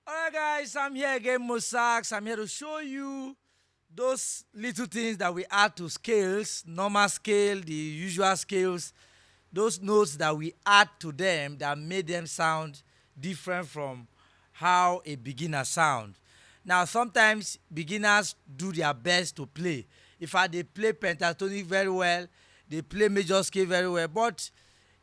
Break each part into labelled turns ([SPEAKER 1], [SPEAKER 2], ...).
[SPEAKER 1] Alright guys, I'm here again, Mosax. I'm here to show you those little things that we add to scales, normal scale, the usual scales, those notes that we add to them that made them sound different from how a beginner sound. Now sometimes beginners do their best to play. In fact, they play pentatonic very well, they play major scale very well, but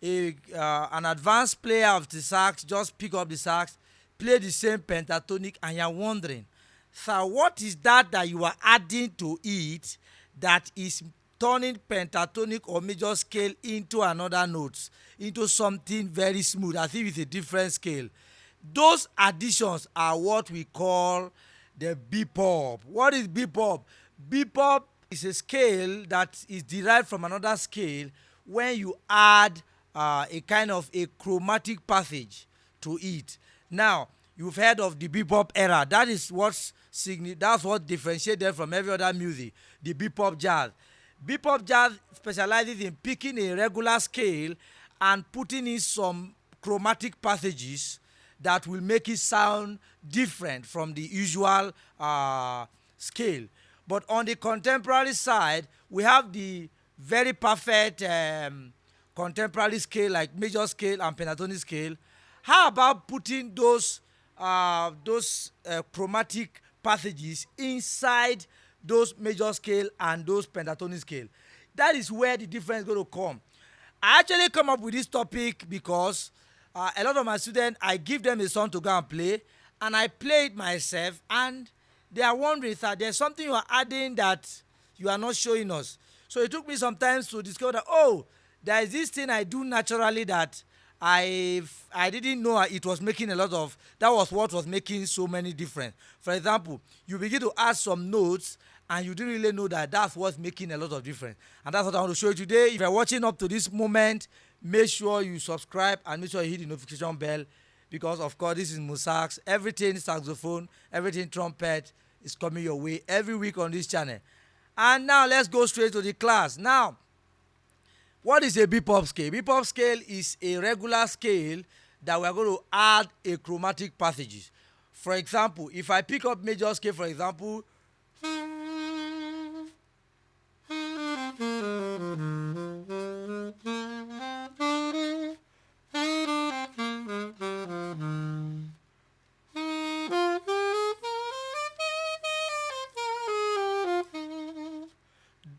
[SPEAKER 1] an advanced player of the sax just pick up the sax, play the same pentatonic, and you're wondering, sir, what is that you are adding to it that is turning pentatonic or major scale into another note, into something very smooth, as if it's a different scale? Those additions are what we call the bebop. What is bebop? Bebop is a scale that is derived from another scale when you add a kind of a chromatic passage to it. Now, you've heard of the bebop era. That's what differentiates them from every other music. The bebop jazz. Bebop jazz specializes in picking a regular scale and putting in some chromatic passages that will make it sound different from the usual scale. But on the contemporary side, we have the very perfect contemporary scale like major scale and pentatonic scale. How about putting those chromatic passages inside those major scale and those pentatonic scale? That is where the difference is going to come. I actually come up with this topic because a lot of my students, I give them a song to go and play, and I play it myself, and they are wondering, sir, there's something you are adding that you are not showing us. So it took me some time to discover that, oh, there is this thing I do naturally that I didn't know it was making a lot of, that was what was making so many difference. For example, you begin to add some notes and you didn't really know that that's what's making a lot of difference. And that's what I want to show you today. If you're watching up to this moment, make sure you subscribe and make sure you hit the notification bell, because of course this is Mosax. Everything saxophone, everything trumpet is coming your way every week on this channel. And now let's go straight to the class. Now, what is a bebop scale? Bebop scale is a regular scale that we are going to add a chromatic passages. For example, if I pick up major scale, for example,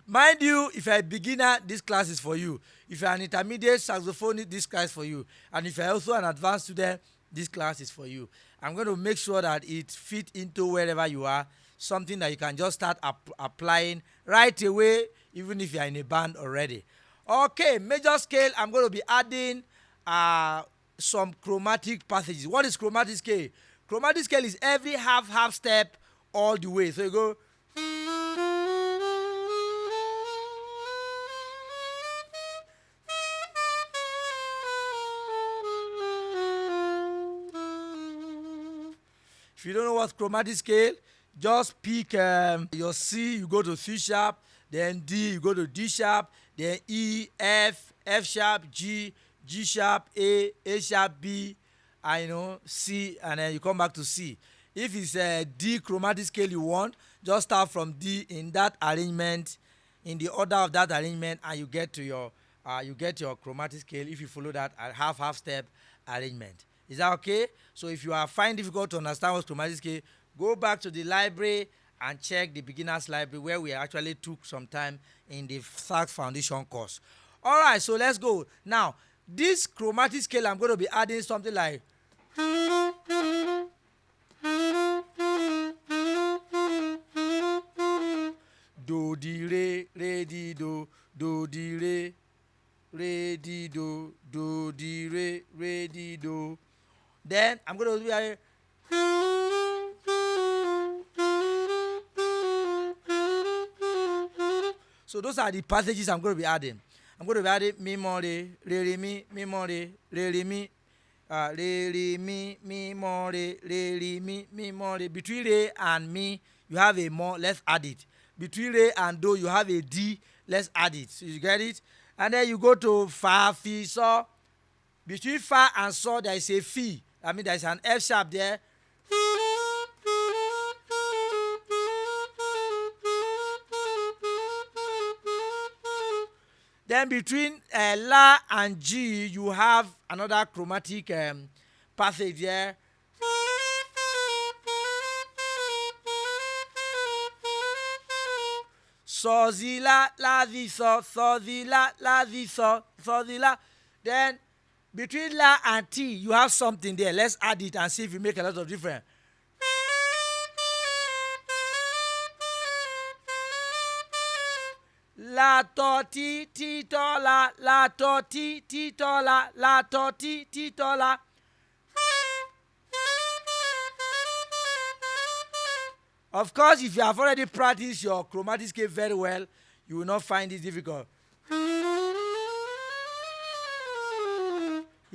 [SPEAKER 1] mind you, if you're a beginner, this class is for you. If you're an intermediate saxophonist, this class is for you. And if you're also an advanced student, this class is for you. I'm going to make sure that it fits into wherever you are, something that you can just start applying right away, even if you're in a band already. Okay, major scale, I'm going to be adding some chromatic passages. What is chromatic scale? Chromatic scale is every half step all the way. So you go. If you don't know what's chromatic scale, just pick your C, you go to C sharp, then D, you go to D sharp, then E, F, F sharp, G, G sharp, A sharp, B, and C, and then you come back to C. If it's a D chromatic scale you want, just start from D in that arrangement, in the order of that arrangement, and you get to your chromatic scale if you follow that half step arrangement. Is that okay? So if you are finding difficult to understand what's chromatic scale, go back to the library and check the beginner's library where we actually took some time in the sax foundation course. All right, so let's go. Now, this chromatic scale, I'm going to be adding something like do di re di do di re di do di re di do. Then I'm going to do a so those are the passages I'm going to be adding. I'm going to be adding mi mo re mo re mi, mo re mi mo re. Between re and mi, you have a mo. Let's add it. Between re and do, you have a D. Let's add it. So you get it? And then you go to fa, fi, so. Between fa and so, there is a fi. I mean, there is an F sharp there. Then between La and G, you have another chromatic passage there. So, zi, la, zi, so, zi, la, zi, so, zi, la. Then between La and T, you have something there. Let's add it and see if you make a lot of difference. La, to, ti, to, la, to, ti, to, la, to, ti, to, la. Of course, if you have already practiced your chromatic scale very well, you will not find it difficult. You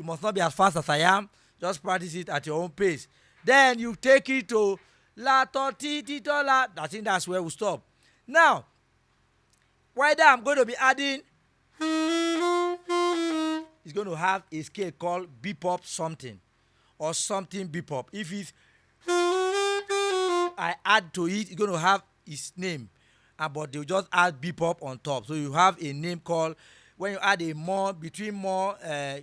[SPEAKER 1] must not be as fast as I am. Just practice it at your own pace. Then you take it to La, to, ti, to, la. I think that's where we stop. Now, whether I'm going to be adding, it's going to have a scale called Bebop something or something Bebop. If it's I add to it, it's going to have its name, but they'll just add Bebop on top. So you have a name called, when you add a more, between more,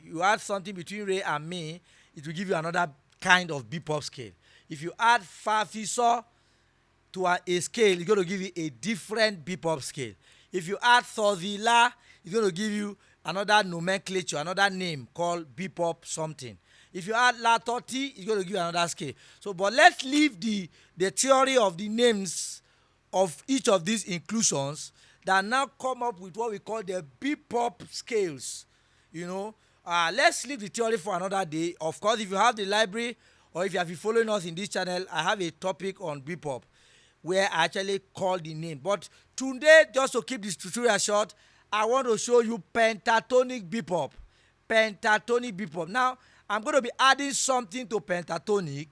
[SPEAKER 1] you add something between Re and Mi, it will give you another kind of Bebop scale. If you add Fa, Fi, So to a scale, it's going to give you a different Bebop scale. If you add So, Zi, La, it's going to give you another nomenclature, another name called Bebop something. If you add La, To, Ti, it's going to give you another scale. So, but let's leave the theory of the names of each of these inclusions that now come up with what we call the Bebop scales. You know, let's leave the theory for another day. Of course, if you have the library or if you have been following us in this channel, I have a topic on Bebop where I actually call the name. But today, just to keep this tutorial short, I want to show you pentatonic Bebop. Pentatonic Bebop. Now, I'm going to be adding something to pentatonic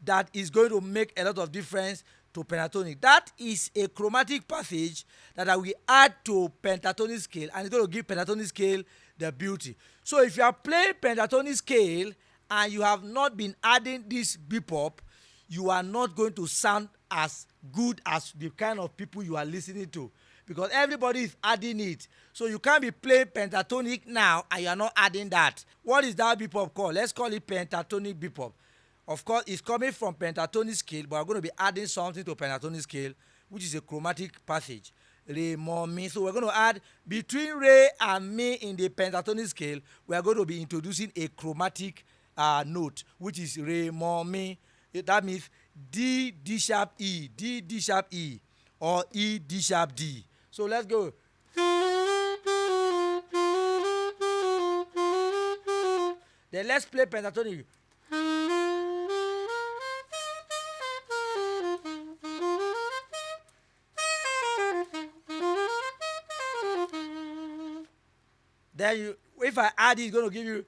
[SPEAKER 1] that is going to make a lot of difference to pentatonic. That is a chromatic passage that I will add to pentatonic scale, and it's going to give pentatonic scale the beauty. So if you are playing pentatonic scale and you have not been adding this Bebop, you are not going to sound as good as the kind of people you are listening to, because everybody is adding it. So you can't be playing pentatonic now and you are not adding that. What is that Bebop called? Let's call it pentatonic Bebop. Of course, it's coming from pentatonic scale, but we're going to be adding something to pentatonic scale, which is a chromatic passage. Re, Mo, Mi. So we're going to add between Re and Mi in the pentatonic scale. We are going to be introducing a chromatic note, which is Re, Mo, Mi. That means D, D sharp E, D, D sharp E, or E, D sharp D. So let's go. Then let's play pentatonic. Then you, if I add it, it's going to give you.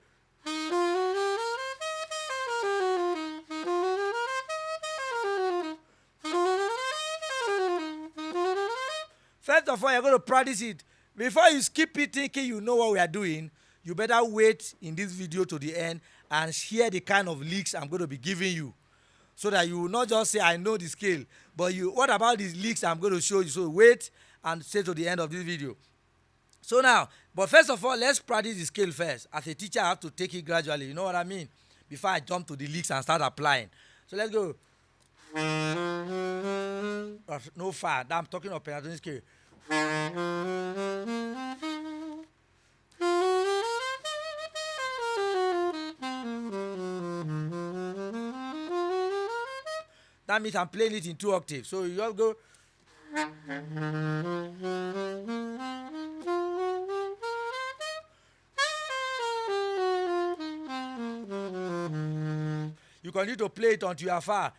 [SPEAKER 1] First of all, you're going to practice it. Before you skip it thinking you know what we are doing, you better wait in this video to the end and hear the kind of licks I'm going to be giving you, so that you will not just say, I know the scale, but you, what about these licks I'm going to show you? So wait and stay to the end of this video. So now, but first of all, let's practice the scale first. As a teacher, I have to take it gradually. You know what I mean? Before I jump to the licks and start applying. So let's go. No far. I'm talking of pentatonic scale. That means I'm playing it in 2 octaves. So you all go. You continue to play it until you are far.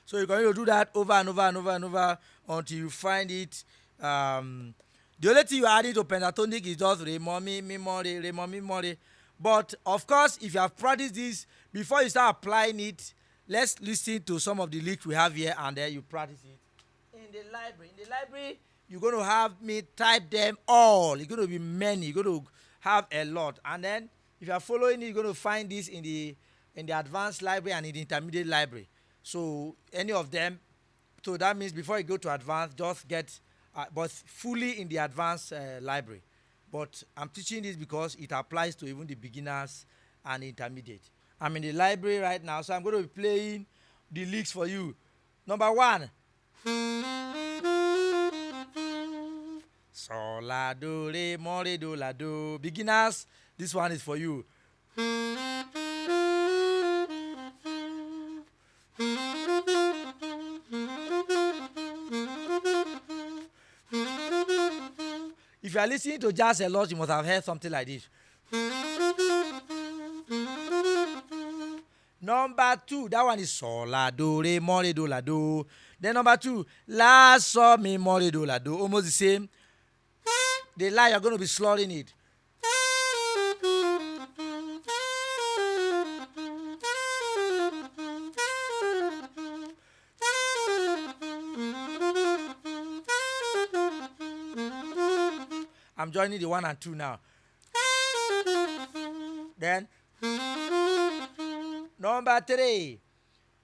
[SPEAKER 1] So you're going to do that over and over and over and over until you find it. The only thing you add to pentatonic is just Re, Mo, Mi, Mi, Mo, Re, Re, Mo, Mi, Mo, Re. But of course, if you have practiced this, before you start applying it, let's listen to some of the licks we have here and then you practice it. In the library, you're going to have me type them all. It's going to be many. You're going to have a lot. And then if you are following it, you're going to find this in the advanced library and in the intermediate library. So any of them. So that means before you go to advanced, just get, but fully in the advanced library. But I'm teaching this because it applies to even the beginners and intermediate. I'm in the library right now, so I'm going to be playing the licks for you. Number 1. Sol, la, do, re, mo, re, do, la, do. Beginners, this one is for you. If you are listening to jazz a lot, you must have heard something like this. Number 2, that one is sol, la, do, re, mo, re, do, la, do. Then number 2, la, sol, mi, mo, re, do, la, do. Almost the same. The la, you're going to be slurring it. I'm joining the 1 and 2 now. Then number 3,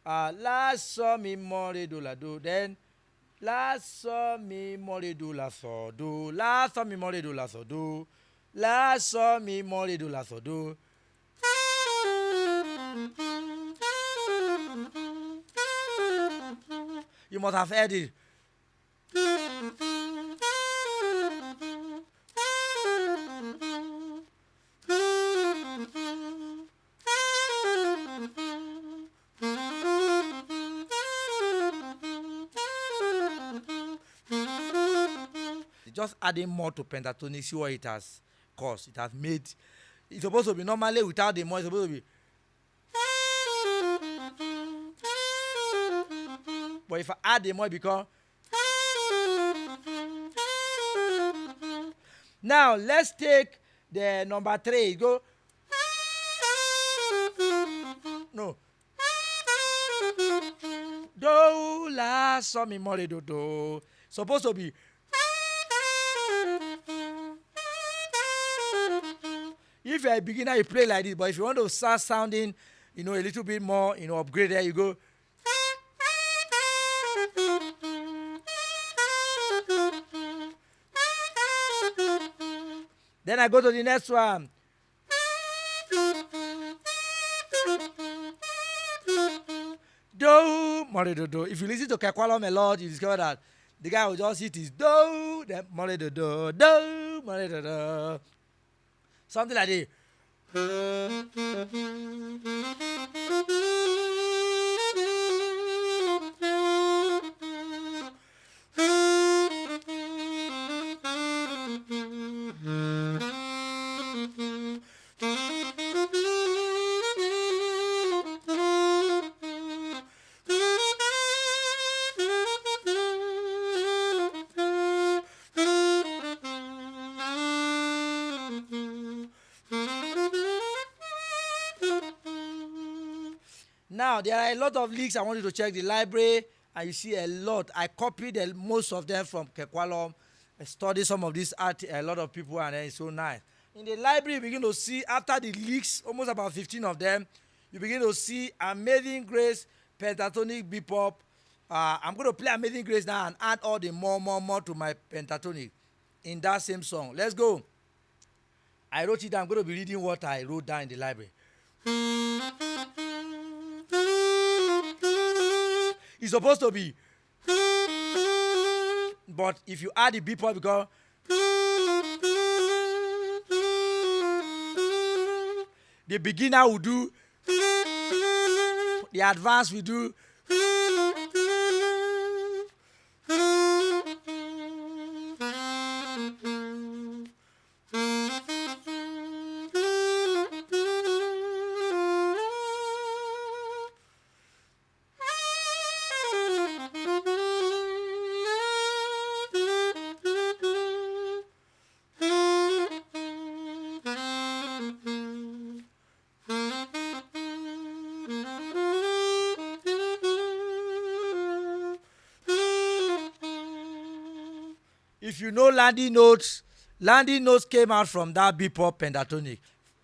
[SPEAKER 1] la, sol, mi, mo, re, do, la, do. Then la, sol, mi, mo, re, do, la, sol, do. La, sol, mi, mo, re, do, la, sol, do. La, sol, mi, mo, re, do, la, sol, do. You must have heard it. Just adding more to pentatonic, see what it has caused. It has made. It's supposed to be normally without the more. It's supposed to be. But if I add the more, it becomes. Now let's take the number 3. Go. No. Do, la, sol, mi, mo, re, do, do. Supposed to be. If you're a beginner, you play like this. But if you want to start sounding, a little bit more, upgraded, you go. Then I go to the next one. Do, mo, re, do, do. If you listen to Kekwalom a lot, you discover that the guy will just hit his do, then mo, re, do, do, do, mo, re, do, do. Something like that. Now, there are a lot of leaks. I want you to check the library, and you see a lot. I copied most of them from Kekwalom. I studied some of these art, a lot of people, and then it's so nice. In the library, you begin to see, after the leaks, almost about 15 of them, you begin to see Amazing Grace, Pentatonic, Bebop. I'm going to play Amazing Grace now and add all the more to my Pentatonic in that same song. Let's go. I wrote it down. I'm going to be reading what I wrote down in the library. It's supposed to be. But if you add the Bebop, because the beginner will do, the advanced will do. if you know landing notes came out from that Bebop pentatonic.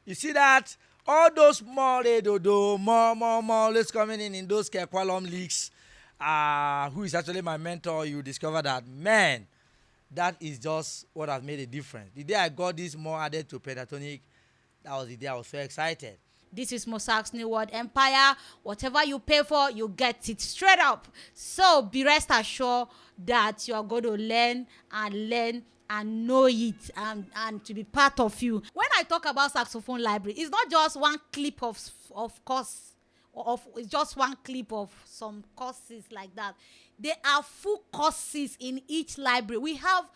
[SPEAKER 1] You see that? All those more do more let's coming in those Kekwalom leaks. Who is actually my mentor, you discover that, man, that is just what has made a difference. The day I got this more added to pentatonic, that was the day I was so excited.
[SPEAKER 2] This is Mosax Newworld Empire. Whatever you pay for, you get it straight up. So be rest assured that you are going to learn and know it and to be part of you. When I talk about saxophone library, it's not just one clip of course, it's just one clip of some courses like that. There are full courses in each library. We have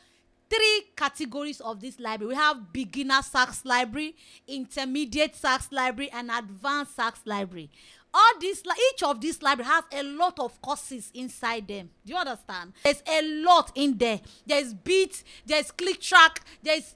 [SPEAKER 2] 3 categories of this library. We have beginner sax library, intermediate sax library, and advanced sax library. Each of these library has a lot of courses inside them. Do you understand? There's a lot in there. There's beats, there's click track, there's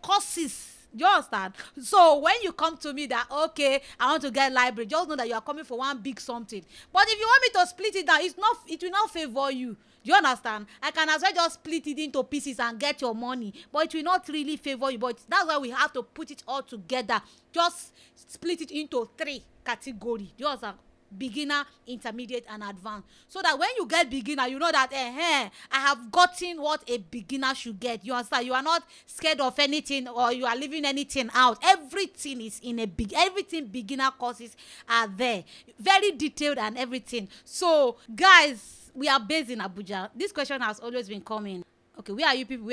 [SPEAKER 2] courses. Do you understand? So when you come to me that, okay, I want to get library, just know that you are coming for one big something. But if you want me to split it down, it will not favor you. Do you understand? I can as well just split it into pieces and get your money, but it will not really favor you. But that's why we have to put it all together. Just split it into 3 categories. Do you understand? Beginner, intermediate, and advanced. So that when you get beginner, you know that I have gotten what a beginner should get. You understand? You are not scared of anything or you are leaving anything out. Everything is in everything beginner courses are there. Very detailed and everything. So guys, we are based in Abuja. This question has always been coming. Okay, where are you people?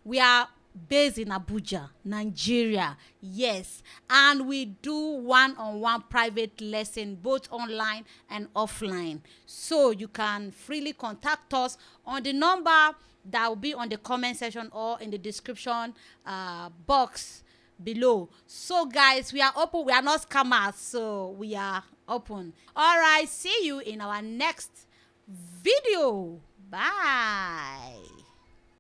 [SPEAKER 2] We are based in Abuja, Nigeria. Yes. And we do one-on-one private lesson, both online and offline. So you can freely contact us on the number that will be on the comment section or in the description box below. So guys, we are open. We are not scammers, so we are open. All right, see you in our next video. Bye.